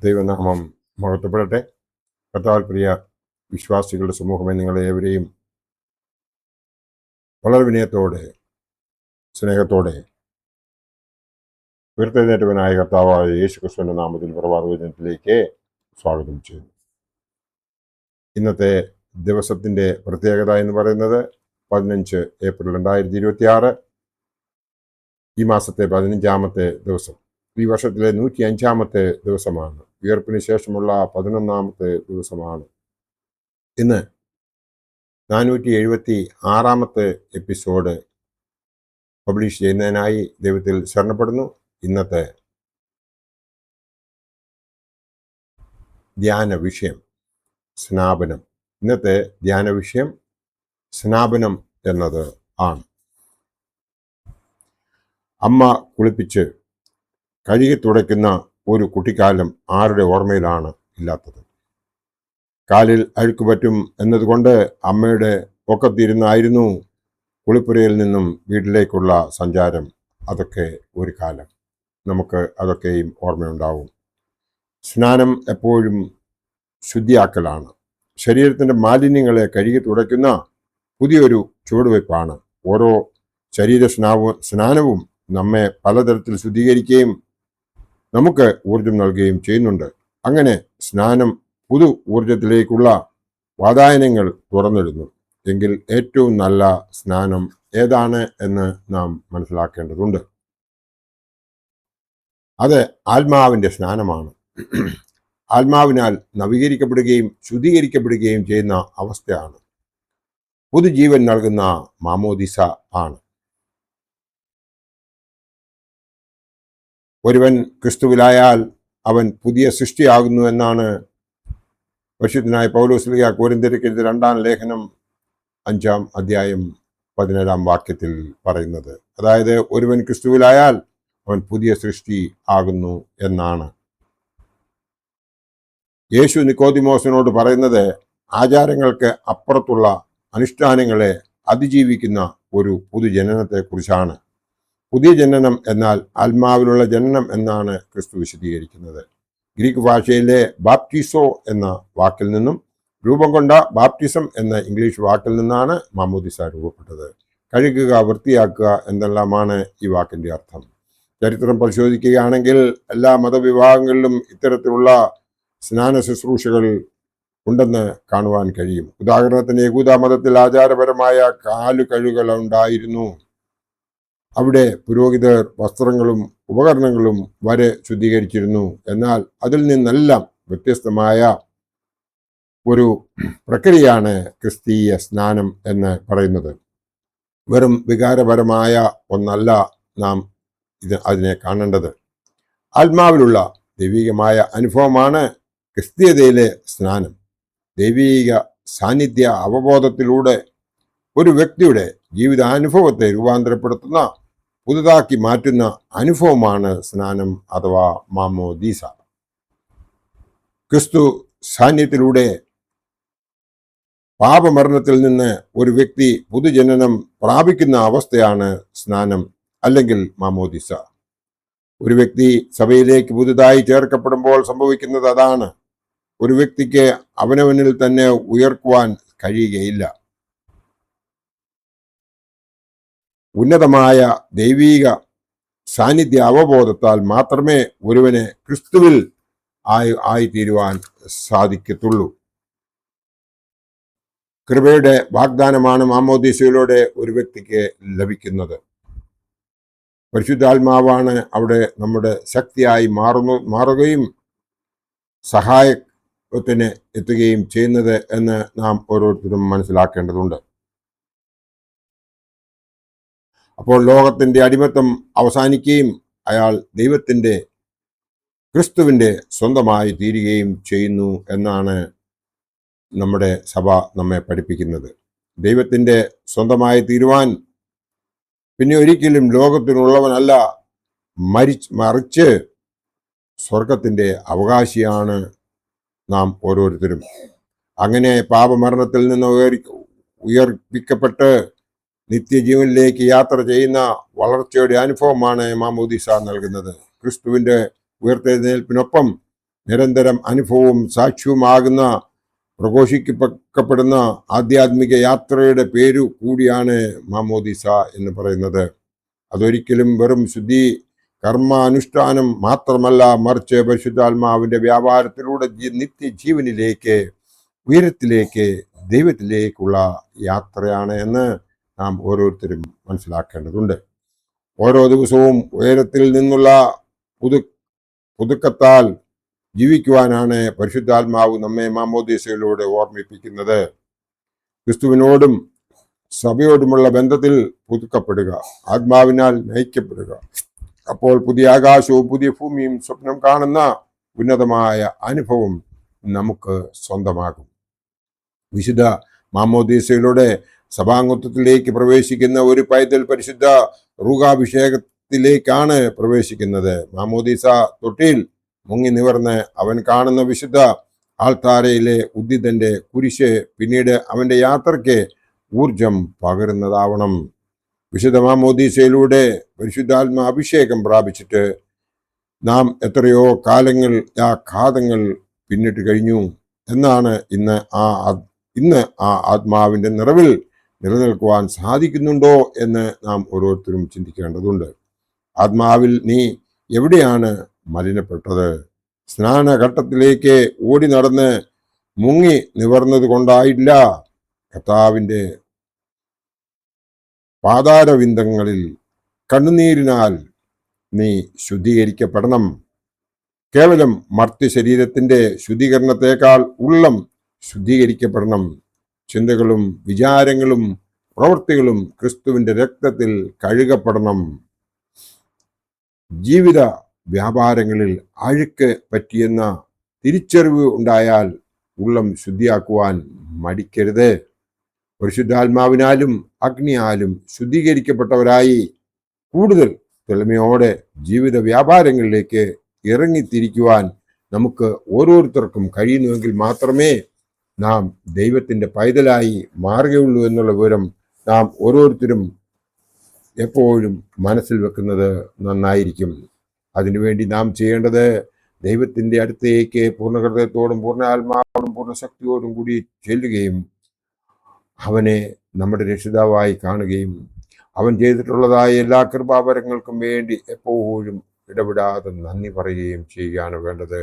ദൈവനാമം മഹത്വപ്പെടട്ടെ. കർത്താവിൽ പ്രിയ വിശ്വാസികളുടെ സമൂഹമേ, നിങ്ങളെ ഏവരെയും വളരെ വിനയത്തോടെ സ്നേഹത്തോടെ ഉയർത്തെഴുന്നേറ്റവനായ കർത്താവായ യേശു ക്രിസ്തുവിന്റെ നാമത്തിൽ പ്രഭാതവചനത്തിലേക്ക് സ്വാഗതം ചെയ്യുന്നു. ഇന്നത്തെ ദിവസത്തിന്റെ പ്രത്യേകത എന്ന് പറയുന്നത് 15 ഏപ്രിൽ 2026, ഈ മാസത്തെ 15-ാമത്തെ ദിവസം, ഈ വർഷത്തിലെ 105-ാമത്തെ ദിവസമാണ്. ഉയർപ്പിന് ശേഷമുള്ള 11-ാമത്തെ ദിവസമാണ്. ഇന്ന് 476-ാമത്തെ എപ്പിസോഡ് പബ്ലിഷ് ചെയ്യുന്നതിനായി ദൈവത്തിൽ ശരണപ്പെടുന്നു. ഇന്നത്തെ ധ്യാന വിഷയം സ്നാപനം. ഇന്നത്തെ ധ്യാന വിഷയം സ്നാപനം എന്നത് ആണ്. അമ്മ കുളിപ്പിച്ച് കഴുകി തുടയ്ക്കുന്ന ഒരു കുട്ടിക്കാലം ആരുടെ ഓർമ്മയിലാണ് ഇല്ലാത്തത്? കാലിൽ അഴുക്ക് പറ്റും എന്നതുകൊണ്ട് അമ്മയുടെ പൊക്കത്തിരുന്നായിരുന്നു കുളിപ്പുരയിൽ നിന്നും വീട്ടിലേക്കുള്ള സഞ്ചാരം. അതൊക്കെ ഒരു കാലം. നമുക്ക് അതൊക്കെയും ഓർമ്മയുണ്ടാവും. സ്നാനം എപ്പോഴും ശുദ്ധിയാക്കലാണ്. ശരീരത്തിൻ്റെ മാലിന്യങ്ങളെ കഴുകി തുടയ്ക്കുന്ന പുതിയൊരു ചുവടുവയ്പ്പാണ്. ഓരോ ശരീര സ്നാനവും നമ്മെ പലതരത്തിൽ ശുദ്ധീകരിക്കുകയും നമുക്ക് ഊർജം നൽകുകയും ചെയ്യുന്നുണ്ട്. അങ്ങനെ സ്നാനം പുതു ഊർജത്തിലേക്കുള്ള വാതായനങ്ങൾ തുറന്നിടുന്നു. എങ്കിൽ ഏറ്റവും നല്ല സ്നാനം ഏതാണ് എന്ന് നാം മനസ്സിലാക്കേണ്ടതുണ്ട്. അത് ആത്മാവിൻ്റെ സ്നാനമാണ്. ആത്മാവിനാൽ നവീകരിക്കപ്പെടുകയും ശുദ്ധീകരിക്കപ്പെടുകയും ചെയ്യുന്ന അവസ്ഥയാണ്. പുതുജീവൻ നൽകുന്ന മാമോദിസ ആണ്. ഒരുവൻ ക്രിസ്തുവിലായാൽ അവൻ പുതിയ സൃഷ്ടിയാകുന്നു എന്നാണ് പരിശുദ്ധനായ പൗലോസ് ശ്ലീഹ കൊരിന്ത്യർക്ക് എഴുതിയ 2-ാം ലേഖനം 5-ാം അധ്യായം 17-ാം വാക്യത്തിൽ പറയുന്നത്. അതായത് ഒരുവൻ ക്രിസ്തുവിലായാൽ അവൻ പുതിയ സൃഷ്ടി ആകുന്നു എന്നാണ്. യേശു നിക്കോദിമോസിനോട് പറയുന്നത് ആചാരങ്ങൾക്ക് അപ്പുറത്തുള്ള അനുഷ്ഠാനങ്ങളെ അതിജീവിക്കുന്ന ഒരു പുതുജനനത്തെക്കുറിച്ചാണ്. പുതിയ ജനനം എന്നാൽ ആത്മാവിലുള്ള ജനനം എന്നാണ് ക്രിസ്തു വിശദീകരിക്കുന്നത്. ഗ്രീക്ക് ഭാഷയിലെ ബാപ്റ്റിസോ എന്ന വാക്കിൽ നിന്നും രൂപം കൊണ്ട ബാപ്റ്റിസം എന്ന ഇംഗ്ലീഷ് വാക്കിൽ നിന്നാണ് മാമോദിസ രൂപപ്പെട്ടത്. കഴുകുക, വൃത്തിയാക്കുക എന്നെല്ലാമാണ് ഈ വാക്കിൻ്റെ അർത്ഥം. ചരിത്രം പരിശോധിക്കുകയാണെങ്കിൽ എല്ലാ മതവിഭാഗങ്ങളിലും ഇത്തരത്തിലുള്ള സ്നാന ശുശ്രൂഷകൾ ഉണ്ടെന്ന് കാണുവാൻ കഴിയും. ഉദാഹരണത്തിന് യഹൂദ മതത്തിൽ ആചാരപരമായ കാലുകഴുകൽ ഉണ്ടായിരുന്നു. അവിടെ പുരോഹിതർ വസ്ത്രങ്ങളും ഉപകരണങ്ങളും വരെ ശുദ്ധീകരിച്ചിരുന്നു. എന്നാൽ അതിൽ നിന്നെല്ലാം വ്യത്യസ്തമായ ഒരു പ്രക്രിയയാണ് ക്രിസ്തീയ സ്നാനം എന്ന് പറയുന്നത്. വെറും വികാരപരമായ ഒന്നല്ല നാം അതിനെ കാണേണ്ടത്. ആത്മാവിലുള്ള ദൈവികമായ അനുഭവമാണ് ക്രിസ്തീയതയിലെ സ്നാനം. ദൈവിക സാന്നിധ്യ അവബോധത്തിലൂടെ ഒരു വ്യക്തിയുടെ ജീവിതാനുഭവത്തെ രൂപാന്തരപ്പെടുത്തുന്ന, പുതുതാക്കി മാറ്റുന്ന അനുഭവമാണ് സ്നാനം അഥവാ മാമോദീസ. ക്രിസ്തു സാന്നിധ്യത്തിലൂടെ പാപമരണത്തിൽ നിന്ന് ഒരു വ്യക്തി പുതുജനനം പ്രാപിക്കുന്ന അവസ്ഥയാണ് സ്നാനം അല്ലെങ്കിൽ മാമോദീസ. ഒരു വ്യക്തി സഭയിലേക്ക് പുതുതായി ചേർക്കപ്പെടുമ്പോൾ സംഭവിക്കുന്നത് അതാണ്. ഒരു വ്യക്തിക്ക് അവനവനിൽ തന്നെ ഉയർക്കുവാൻ കഴിയുകയില്ല. ഉന്നതമായ ദൈവീക സാന്നിധ്യ അവബോധത്താൽ മാത്രമേ ഒരുവനെ ക്രിസ്തുവിൽ ആയിത്തീരുവാൻ സാധിക്കത്തുള്ളൂ. കൃപയുടെ വാഗ്ദാനമാണ് മാമോദീസയിലൂടെ ഒരു വ്യക്തിക്ക് ലഭിക്കുന്നത്. പരിശുദ്ധാത്മാവാണ് അവിടെ നമ്മുടെ ശക്തിയായി മാറുകയും സഹായത്തിന് എത്തുകയും ചെയ്യുന്നത് എന്ന് നാം ഓരോരുത്തരും മനസ്സിലാക്കേണ്ടതുണ്ട്. അപ്പോൾ ലോകത്തിൻ്റെ അടിമത്തം അവസാനിക്കുകയും അയാൾ ദൈവത്തിൻ്റെ, ക്രിസ്തുവിൻ്റെ സ്വന്തമായി തീരുകയും ചെയ്യുന്നു എന്നാണ് നമ്മുടെ സഭ നമ്മെ പഠിപ്പിക്കുന്നത്. ദൈവത്തിൻ്റെ സ്വന്തമായി തീരുവാൻ പിന്നെ ഒരിക്കലും ലോകത്തിനുള്ളവനല്ല, മറിച്ച് സ്വർഗത്തിൻ്റെ അവകാശിയാണ് നാം ഓരോരുത്തരും. അങ്ങനെ പാപമരണത്തിൽ നിന്ന് ഉയർപ്പിക്കപ്പെട്ട് നിത്യജീവനിലേക്ക് യാത്ര ചെയ്യുന്ന വളർച്ചയുടെ അനുഭവമാണ് മാമോദീസ നൽകുന്നത്. ക്രിസ്തുവിൻ്റെ ഉയർത്തെഴുന്നേൽപ്പിനൊപ്പം നിരന്തരം അനുഭവവും സാക്ഷ്യവുമാകുന്ന പ്രഘോഷിക്കപ്പെടുന്ന ആധ്യാത്മിക യാത്രയുടെ പേരു കൂടിയാണ് മാമോദിസ എന്ന് പറയുന്നത്. അതൊരിക്കലും വെറും ശുദ്ധി കർമാനുഷ്ഠാനം മാത്രമല്ല, മറിച്ച് പരിശുദ്ധാത്മാവിന്റെ വ്യാപാരത്തിലൂടെ നിത്യജീവനിലേക്ക്, ഉയരത്തിലേക്ക്, ദൈവത്തിലേക്കുള്ള യാത്രയാണ് എന്ന് നാം ഓരോരുത്തരും മനസ്സിലാക്കേണ്ടതുണ്ട്. ഓരോ ദിവസവും ഉയരത്തിൽ നിന്നുള്ള പുതുക്കത്താൽ ജീവിക്കുവാനാണ് പരിശുദ്ധാത്മാവ് നമ്മെ മാമോദീസയിലൂടെ ഓർമ്മിപ്പിക്കുന്നത്. ക്രിസ്തുവിനോടും സഭയോടുമുള്ള ബന്ധത്തിൽ പുതുക്കപ്പെടുക, ആത്മാവിനാൽ നയിക്കപ്പെടുക. അപ്പോൾ പുതിയ ആകാശവും പുതിയ ഭൂമിയും സ്വപ്നം കാണുന്ന ഉന്നതമായ അനുഭവം നമുക്ക് സ്വന്തമാകും. വിശുദ്ധ മാമോദീസയിലൂടെ സഭാംഗത്വത്തിലേക്ക് പ്രവേശിക്കുന്ന ഒരു പൈതൽ പരിശുദ്ധ റൂഹാഭിഷേകത്തിലേക്കാണ് പ്രവേശിക്കുന്നത്. മാമോദീസ തൊട്ടിയിൽ മുങ്ങി നിവർന്ന് അവൻ കാണുന്ന വിശുദ്ധ ആൾത്താരയിലെ ഉദ്ദിതന്റെ കുരിശ് പിന്നീട് അവന്റെ യാത്രയ്ക്ക് ഊർജം പകരുന്നതാവണം. വിശുദ്ധ മാമോദീസയിലൂടെ പരിശുദ്ധാത്മ അഭിഷേകം പ്രാപിച്ചിട്ട് നാം എത്രയോ കാതങ്ങൾ പിന്നിട്ട് കഴിഞ്ഞു എന്നാണ് ഇന്ന് ആ ആത്മാവിന്റെ നിറവിൽ നിലനിൽക്കുവാൻ സാധിക്കുന്നുണ്ടോ എന്ന് നാം ഓരോരുത്തരും ചിന്തിക്കേണ്ടതുണ്ട്. ആത്മാവിൽ നീ എവിടെയാണ് മലിനപ്പെട്ടത്? സ്നാനഘട്ടത്തിലേക്ക് ഓടി നടന്ന് മുങ്ങി നിവർന്നത് കൊണ്ടായില്ല. കർത്താവിന്റെ പാതാരവിന്ദങ്ങളിൽ കണ്ണുനീരിനാൽ നീ ശുദ്ധീകരിക്കപ്പെടണം. കേവലം മർത്യ ശരീരത്തിന്റെ ശുദ്ധീകരണത്തെക്കാൾ ഉള്ളം ശുദ്ധീകരിക്കപ്പെടണം. ചിന്തകളും വിചാരങ്ങളും പ്രവൃത്തികളും ക്രിസ്തുവിന്റെ രക്തത്തിൽ കഴുകപ്പെടണം. ജീവിത വ്യാപാരങ്ങളിൽ അഴുക്ക് പറ്റിയെന്ന തിരിച്ചറിവ് ഉണ്ടായാൽ ഉള്ളം ശുദ്ധിയാക്കുവാൻ മടിക്കരുത്. പരിശുദ്ധാത്മാവിനാലും അഗ്നിയാലും ശുദ്ധീകരിക്കപ്പെട്ടവരായി കൂടുതൽ തെളിമയോടെ ജീവിത വ്യാപാരങ്ങളിലേക്ക് ഇറങ്ങിത്തിരിക്കുവാൻ നമുക്ക് ഓരോരുത്തർക്കും കഴിയുന്നുവെങ്കിൽ മാത്രമേ നാം ദൈവത്തിൻ്റെ പൈതലായി മാറുകയുള്ളൂ എന്നുള്ള വിവരം നാം ഓരോരുത്തരും എപ്പോഴും മനസ്സിൽ വെക്കുന്നത് നന്നായിരിക്കും. അതിനുവേണ്ടി നാം ചെയ്യേണ്ടത് ദൈവത്തിൻ്റെ അടുത്തേക്ക് പൂർണ്ണ ഹൃദയത്തോടും പൂർണ്ണ ആത്മാവോടും പൂർണ്ണ ശക്തിയോടും കൂടി ചെല്ലുകയും അവനെ നമ്മുടെ രക്ഷിതാവായി കാണുകയും അവൻ ചെയ്തിട്ടുള്ളതായ എല്ലാ കൃപാവരങ്ങൾക്കും വേണ്ടി എപ്പോഴും ഇടപെടാതെ നന്ദി പറയുകയും ചെയ്യുകയാണ് വേണ്ടത്.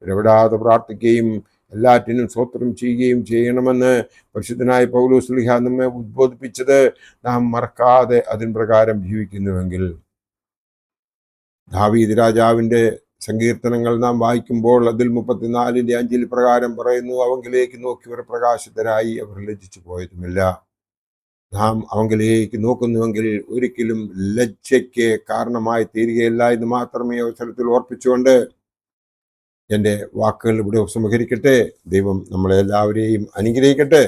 ഇടപെടാതെ പ്രാർത്ഥിക്കുകയും എല്ലാറ്റിനും സ്തോത്രം ചെയ്യുകയും ചെയ്യണമെന്ന് പരിശുദ്ധനായ പൗലോസ് ശ്ലീഹ നമ്മെ ഉദ്ബോധിപ്പിച്ചത് നാം മറക്കാതെ അതിൻ പ്രകാരം ജീവിക്കുന്നുവെങ്കിൽ, ദാവീദ് രാജാവിൻ്റെ സങ്കീർത്തനങ്ങൾ നാം വായിക്കുമ്പോൾ അതിൽ 34:5 പ്രകാരം പറയുന്നു, അവങ്കിലേക്ക് നോക്കിയവർ പ്രകാശിതരായി, അവർ ലജ്ജിച്ചു പോയതുമില്ല. നാം അവങ്കിലേക്ക് നോക്കുന്നുവെങ്കിൽ ഒരിക്കലും ലജ്ജയ്ക്ക് കാരണമായി തീരുകയില്ല എന്ന് മാത്രമേ അവസരത്തിൽ ഓർപ്പിച്ചുകൊണ്ട് എൻ്റെ വാക്കുകൾ ഇവിടെ ഉപസംഹരിക്കട്ടെ. ദൈവം നമ്മളെല്ലാവരെയും അനുഗ്രഹിക്കട്ടെ.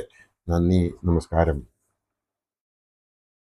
നന്ദി, നമസ്കാരം.